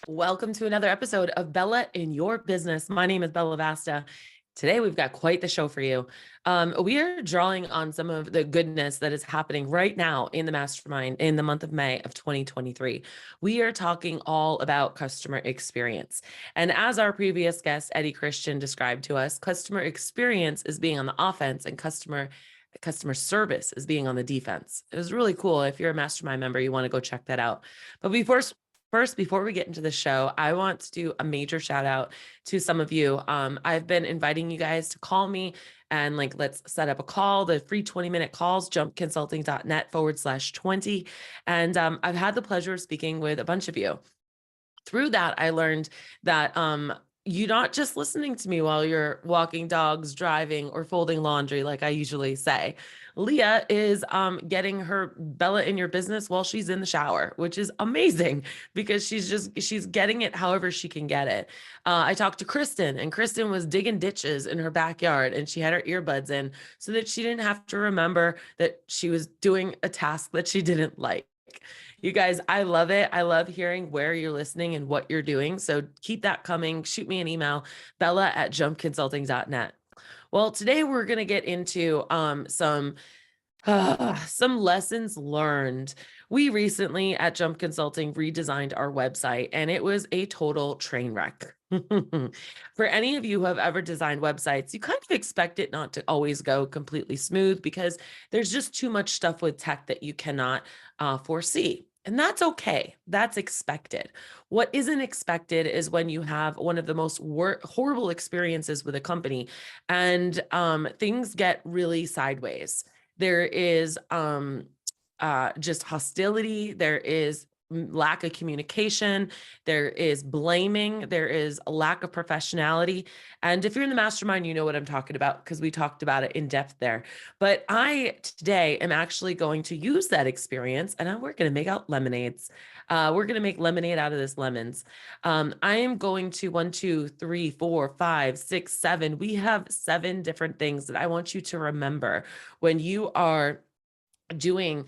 Welcome to another episode of Bella in Your Business. My name is Bella Vasta. Today, we've got quite the show for you. We are drawing on some of the goodness that is happening right now in the mastermind in the month of May of 2023. We are talking all about customer experience. And as our previous guest, Eddie Christian, described to us, customer experience is being on the offense and customer service is being on the defense. It was really cool. If you're a mastermind member, you want to go check that out. But before we get into the show, I want to do a major shout out to some of you. I've been inviting you guys to call me and let's set up a call. The free 20-minute calls, jumpconsulting.net/20. And I've had the pleasure of speaking with a bunch of you. Through that, I learned that you're not just listening to me while you're walking dogs, driving, or folding laundry, like I usually say. Leah is getting her Bella in Your Business while she's in the shower, which is amazing because she's getting it however she can get it. I talked to Kristen, and Kristen was digging ditches in her backyard, and she had her earbuds in so that she didn't have to remember that she was doing a task that she didn't like. You guys, I love it. I love hearing where you're listening and what you're doing. So keep that coming. Shoot me an email, bella@jumpconsulting.net. Well, today we're going to get into some lessons learned. We recently at Jump Consulting redesigned our website, and it was a total train wreck. For any of you who have ever designed websites, you kind of expect it not to always go completely smooth because there's just too much stuff with tech that you cannot foresee. And that's okay. That's expected. What isn't expected is when you have one of the most horrible experiences with a company and things get really sideways. There is just hostility. There is lack of communication. There is blaming. There is a lack of professionality. And if you're in the mastermind, you know what I'm talking about because we talked about it in depth there. But I today am actually going to use that experience and we're going to make out lemonades. We're going to make lemonade out of this lemons. I am going to 1, 2, 3, 4, 5, 6, 7. We have 7 different things that I want you to remember when you are doing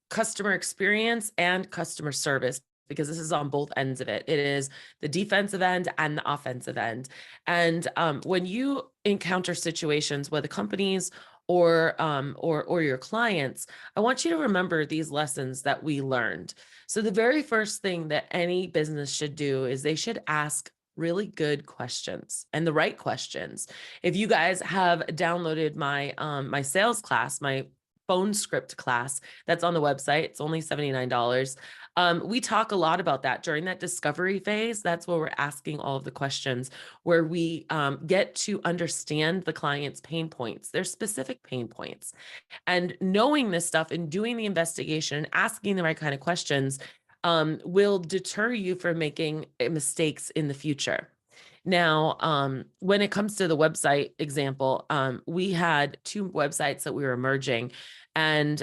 customer experience and customer service, because this is on both ends of it. It is the defensive end and the offensive end. And when you encounter situations with the companies or your clients, I want you to remember these lessons that we learned. So the very first thing that any business should do is they should ask really good questions and the right questions. If you guys have downloaded my my sales class, my phone script class that's on the website, it's only $79. We talk a lot about that during that discovery phase. That's where we're asking all of the questions, where we get to understand the client's pain points, their specific pain points. And knowing this stuff and doing the investigation and asking the right kind of questions will deter you from making mistakes in the future. Now, when it comes to the website example, we had 2 websites that we were merging. And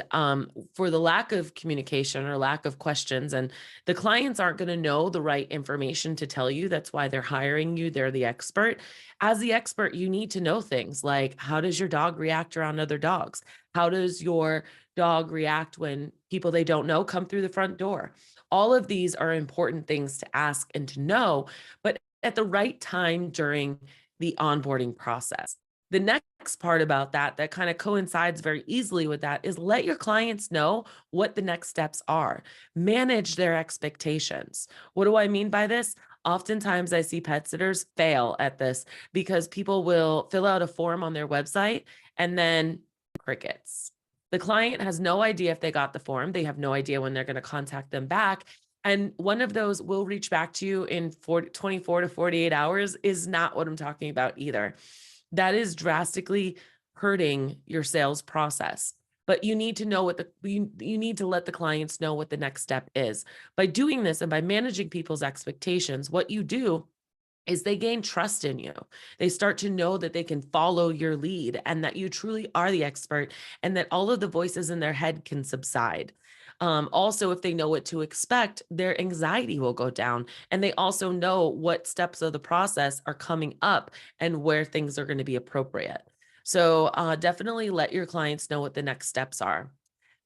for the lack of communication or lack of questions, and the clients aren't going to know the right information to tell you. That's why they're hiring you. They're the expert. As the expert, you need to know things like, how does your dog react around other dogs? How does your dog react when people they don't know come through the front door? All of these are important things to ask and to know, but at the right time during the onboarding process. The next part about that kind of coincides very easily with that is let your clients know what the next steps are. Manage their expectations. What do I mean by this? Oftentimes I see pet sitters fail at this because people will fill out a form on their website and then crickets. The client has no idea if they got the form. They have no idea when they're going to contact them back. And one of those will reach back to you in 24 to 48 hours is not what I'm talking about either. That is drastically hurting your sales process. But you need to know you need to let the clients know what the next step is. By doing this and by managing people's expectations, what you do is they gain trust in you. They start to know that they can follow your lead and that you truly are the expert and that all of the voices in their head can subside. Also, if they know what to expect, their anxiety will go down. And they also know what steps of the process are coming up and where things are going to be appropriate. So definitely let your clients know what the next steps are.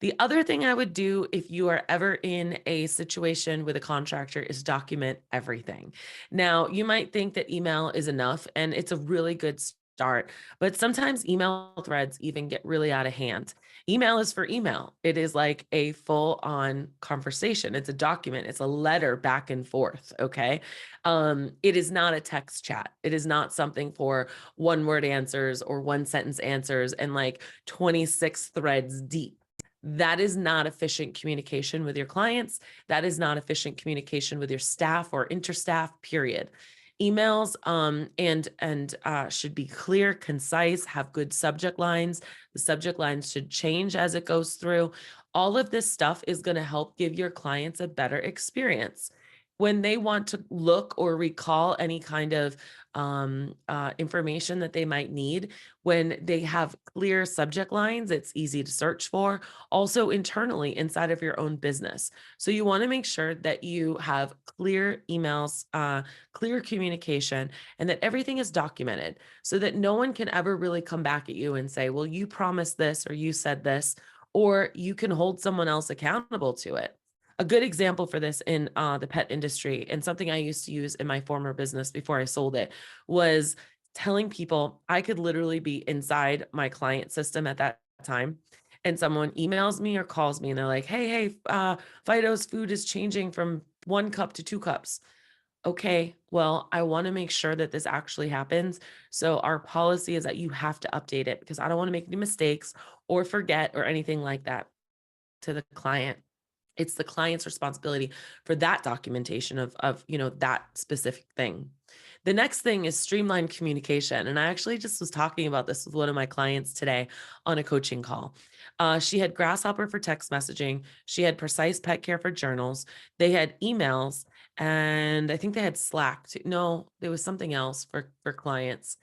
The other thing I would do if you are ever in a situation with a contractor is document everything. Now, you might think that email is enough, and it's a really good start, but sometimes email threads even get really out of hand. Email is for email. It is like a full on conversation. It's a document. It's a letter back and forth. Okay. It is not a text chat. It is not something for one word answers or one sentence answers and like 26 threads deep. That is not efficient communication with your clients. That is not efficient communication with your staff or interstaff, period. Emails should be clear, concise, have good subject lines. The subject lines should change as it goes through. All of this stuff is going to help give your clients a better experience. When they want to look or recall any kind of information that they might need, when they have clear subject lines, it's easy to search for. Also, internally inside of your own business. So, you want to make sure that you have clear emails, clear communication, and that everything is documented so that no one can ever really come back at you and say, well, you promised this or you said this, or you can hold someone else accountable to it. A good example for this in the pet industry, and something I used to use in my former business before I sold it, was telling people I could literally be inside my client system at that time. And someone emails me or calls me and they're like, hey, Fido's food is changing from 1 cup to 2 cups. Okay, well, I want to make sure that this actually happens. So our policy is that you have to update it because I don't want to make any mistakes or forget or anything like that to the client. It's the client's responsibility for that documentation of that specific thing. The next thing is streamlined communication. And I actually just was talking about this with one of my clients today on a coaching call. She had Grasshopper for text messaging. She had Precise Pet Care for journals. They had emails, and I think they had Slack too. No, there was something else for clients,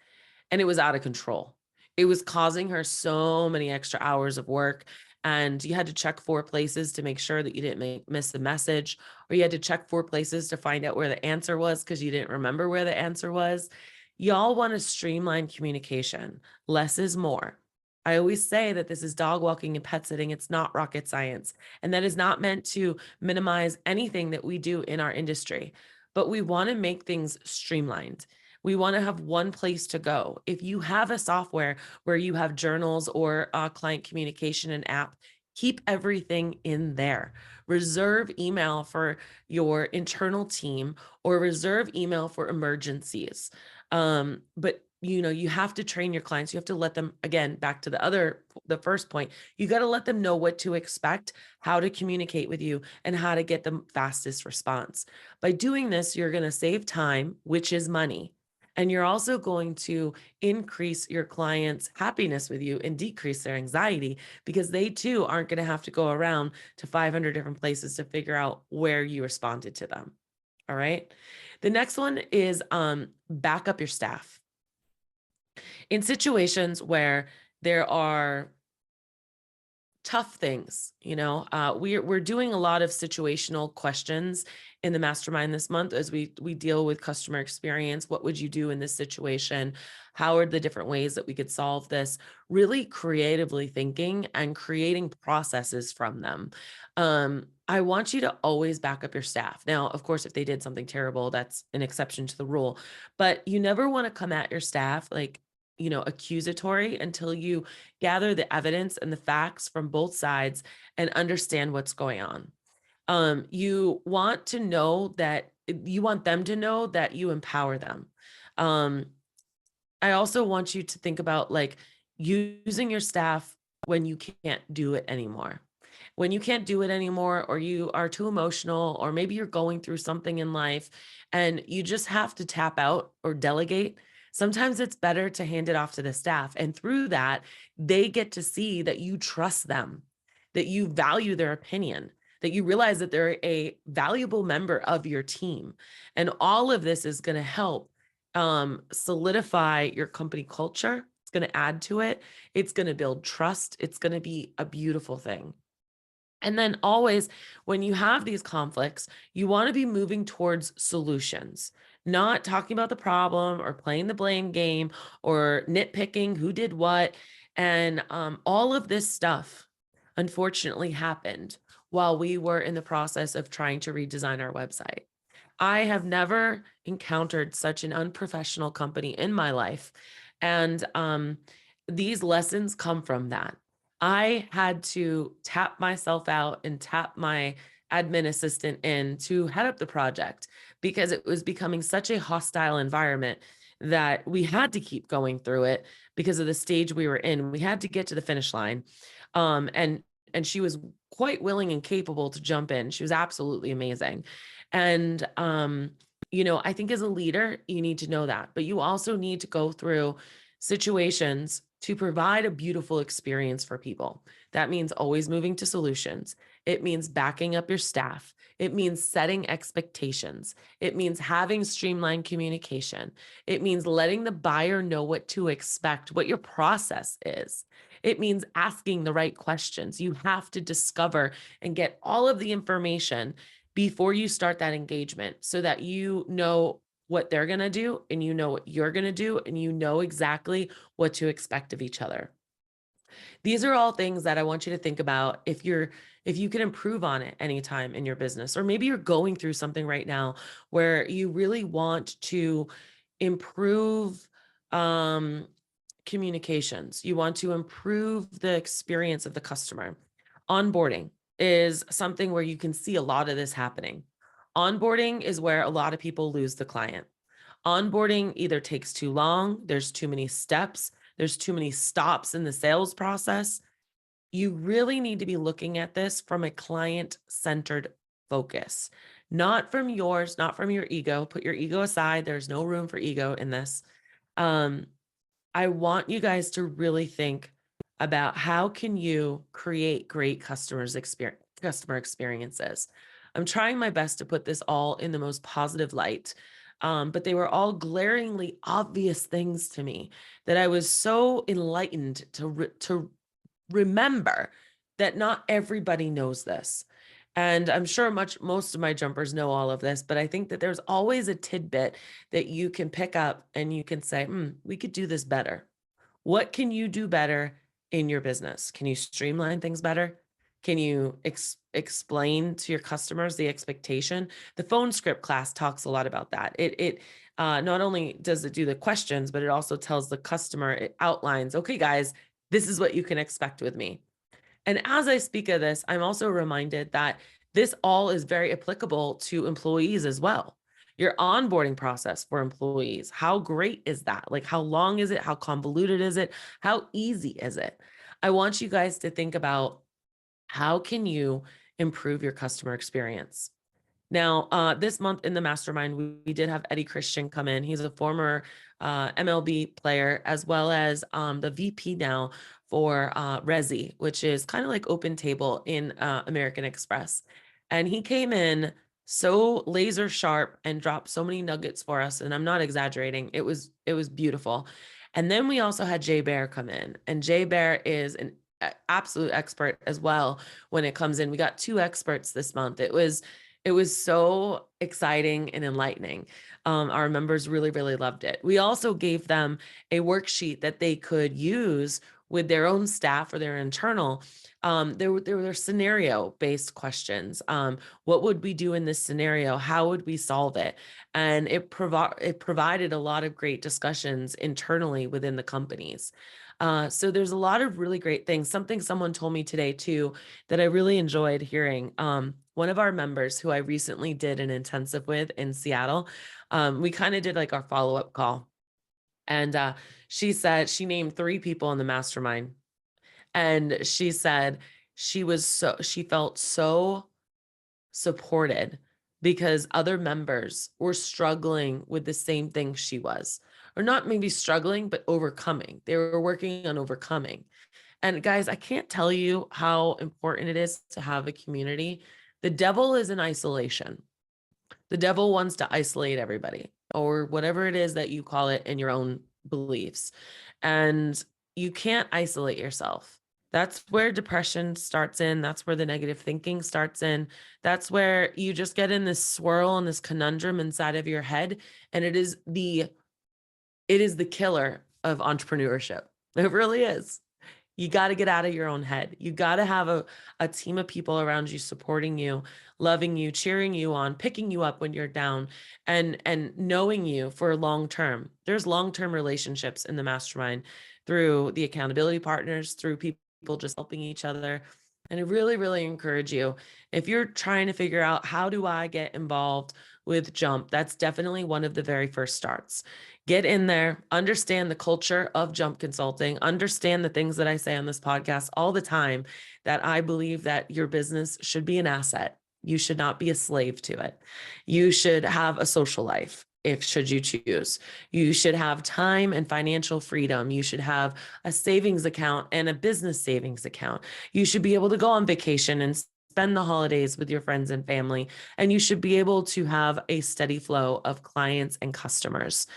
and it was out of control. It was causing her so many extra hours of work. And you had to check 4 places to make sure that you didn't miss the message, or you had to check 4 places to find out where the answer was because you didn't remember where the answer was. Y'all want to streamline communication. Less is more. I always say that this is dog walking and pet sitting. It's not rocket science. And that is not meant to minimize anything that we do in our industry, but we want to make things streamlined. We want to have one place to go. If you have a software where you have journals or client communication and app, keep everything in there. Reserve email for your internal team or reserve email for emergencies. But you have to train your clients. You have to let them, again, back to the first point, you got to let them know what to expect, how to communicate with you, and how to get the fastest response. By doing this, you're going to save time, which is money. And you're also going to increase your clients' happiness with you and decrease their anxiety because they too aren't going to have to go around to 500 different places to figure out where you responded to them. All right. The next one is back up your staff. In situations where there are tough things, we're doing a lot of situational questions in the mastermind this month as we deal with customer experience. What would you do in this situation? How are the different ways that we could solve this? Really creatively thinking and creating processes from them. I want you to always back up your staff. Now, of course, if they did something terrible, that's an exception to the rule, but you never want to come at your staff like accusatory until you gather the evidence and the facts from both sides and understand what's going on. You want them to know that you empower them. I also want you to think about like using your staff when you can't do it anymore. When you can't do it anymore, or you are too emotional, or maybe you're going through something in life and you just have to tap out or delegate. Sometimes it's better to hand it off to the staff. And through that, they get to see that you trust them, that you value their opinion, that you realize that they're a valuable member of your team. And all of this is going to help solidify your company culture. It's going to add to it. It's going to build trust. It's going to be a beautiful thing. And then always, when you have these conflicts, you want to be moving towards solutions, not talking about the problem or playing the blame game or nitpicking who did what. And all of this stuff, unfortunately happened while we were in the process of trying to redesign our website. I have never encountered such an unprofessional company in my life. And these lessons come from that. I had to tap myself out and tap my admin assistant in to head up the project because it was becoming such a hostile environment that we had to keep going through it because of the stage we were in. We had to get to the finish line. And she was quite willing and capable to jump in. She was absolutely amazing. And I think as a leader, you need to know that, but you also need to go through situations to provide a beautiful experience for people. That means always moving to solutions. It means backing up your staff. It means setting expectations. It means having streamlined communication. It means letting the buyer know what to expect, what your process is. It means asking the right questions. You have to discover and get all of the information before you start that engagement so that you know what they're going to do and you know what you're going to do and you know exactly what to expect of each other. These are all things that I want you to think about if you can improve on it anytime in your business, or maybe you're going through something right now where you really want to improve communications. You want to improve the experience of the customer. Onboarding is something where you can see a lot of this happening. Onboarding is where a lot of people lose the client. Onboarding either takes too long, there's too many steps, there's too many stops in the sales process. You really need to be looking at this from a client-centered focus, not from yours, not from your ego. Put your ego aside. There's no room for ego in this. I want you guys to really think about how can you create great customer experiences. I'm trying my best to put this all in the most positive light, but they were all glaringly obvious things to me that I was so enlightened to remember that not everybody knows this. And I'm sure most of my jumpers know all of this, but I think that there's always a tidbit that you can pick up and you can say, we could do this better. What can you do better in your business? Can you streamline things better? Can you explain to your customers the expectation? The phone script class talks a lot about that. It not only does it do the questions, but it also tells the customer, it outlines, okay, guys, this is what you can expect with me. And as I speak of this, I'm also reminded that this all is very applicable to employees as well. Your onboarding process for employees, how great is that? Like, how long is it? How convoluted is it? How easy is it? I want you guys to think about how can you improve your customer experience? Now, this month in the mastermind, we did have Eddie Christian come in. He's a former MLB player, as well as the VP now for Resi, which is kind of like Open Table in American Express. And he came in so laser sharp and dropped so many nuggets for us. And I'm not exaggerating. It was beautiful. And then we also had Jay Bear come in, and Jay Bear is an absolute expert as well when it comes in. We got 2 experts this month. It was so exciting and enlightening. Our members really, really loved it. We also gave them a worksheet that they could use with their own staff or their internal. There were scenario-based questions. What would we do in this scenario? How would we solve it? And it provided a lot of great discussions internally within the companies. So there's a lot of really great things. Something someone told me today too that I really enjoyed hearing. One of our members who I recently did an intensive with in Seattle, we kind of did like our follow-up call. And she said she named 3 people in the mastermind. And she said she felt so supported because other members were struggling with the same thing she was, or not maybe struggling, but overcoming. They were working on overcoming. And guys, I can't tell you how important it is to have a community. The devil is in isolation. The devil wants to isolate everybody, or whatever it is that you call it in your own beliefs. And you can't isolate yourself. That's where depression starts in. That's where the negative thinking starts in. That's where you just get in this swirl and this conundrum inside of your head. And it is the killer of entrepreneurship. It really is. You got to get out of your own head. You got to have a team of people around you supporting you, loving you, cheering you on, picking you up when you're down, and knowing you for long term. There's long-term relationships in the mastermind through the accountability partners, through people just helping each other. And I really, really encourage you, if you're trying to figure out how do I get involved with Jump, that's definitely one of the very first starts. Get in there, understand the culture of Jump Consulting, understand the things that I say on this podcast all the time, that I believe that your business should be an asset. You should not be a slave to it. You should have a social life, if should you choose. You should have time and financial freedom. You should have a savings account and a business savings account. You should be able to go on vacation and spend the holidays with your friends and family. And you should be able to have a steady flow of clients and customers.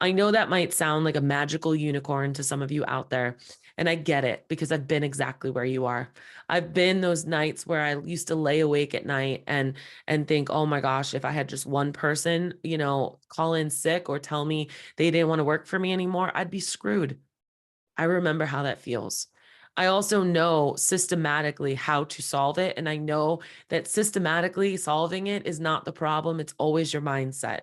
I know that might sound like a magical unicorn to some of you out there. And I get it, because I've been exactly where you are. I've been those nights where I used to lay awake at night and think, oh my gosh, if I had just one person, call in sick or tell me they didn't want to work for me anymore, I'd be screwed. I remember how that feels. I also know systematically how to solve it. And I know that systematically solving it is not the problem. It's always your mindset.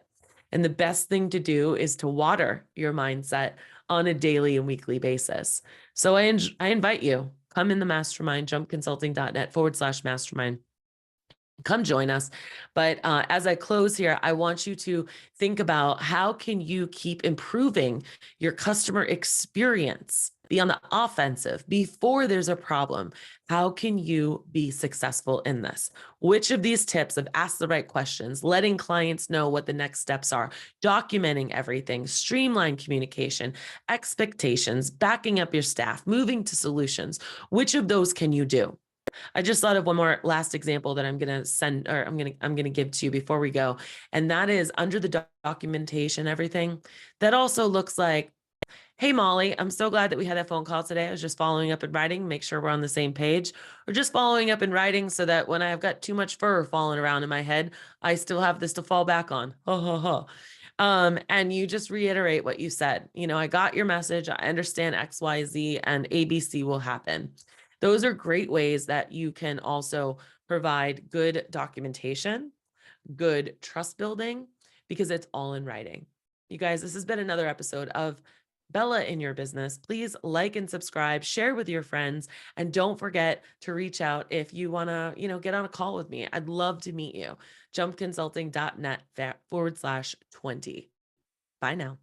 And the best thing to do is to water your mindset on a daily and weekly basis. So I invite you, come in the mastermind, jumpconsulting.net/mastermind. Come join us. But as I close here, I want you to think about, how can you keep improving your customer experience, be on the offensive before there's a problem? How can you be successful in this? Which of these tips of ask the right questions, letting clients know what the next steps are, documenting everything, streamline communication, expectations, backing up your staff, moving to solutions, which of those can you do? I just thought of one more last example that I'm going to send, or I'm going to give to you before we go. And that is under the documentation, everything that also looks like, hey, Molly, I'm so glad that we had that phone call today. I was just following up in writing, make sure we're on the same page, or just following up in writing so that when I've got too much fur falling around in my head, I still have this to fall back on. Ha ha ha. And you just reiterate what you said. I got your message. I understand X, Y, Z, and ABC will happen. Those are great ways that you can also provide good documentation, good trust building, because it's all in writing. You guys, this has been another episode of Bella in Your Business. Please like and subscribe, share with your friends, and don't forget to reach out if you want to, get on a call with me. I'd love to meet you. jumpconsulting.net/20. Bye now.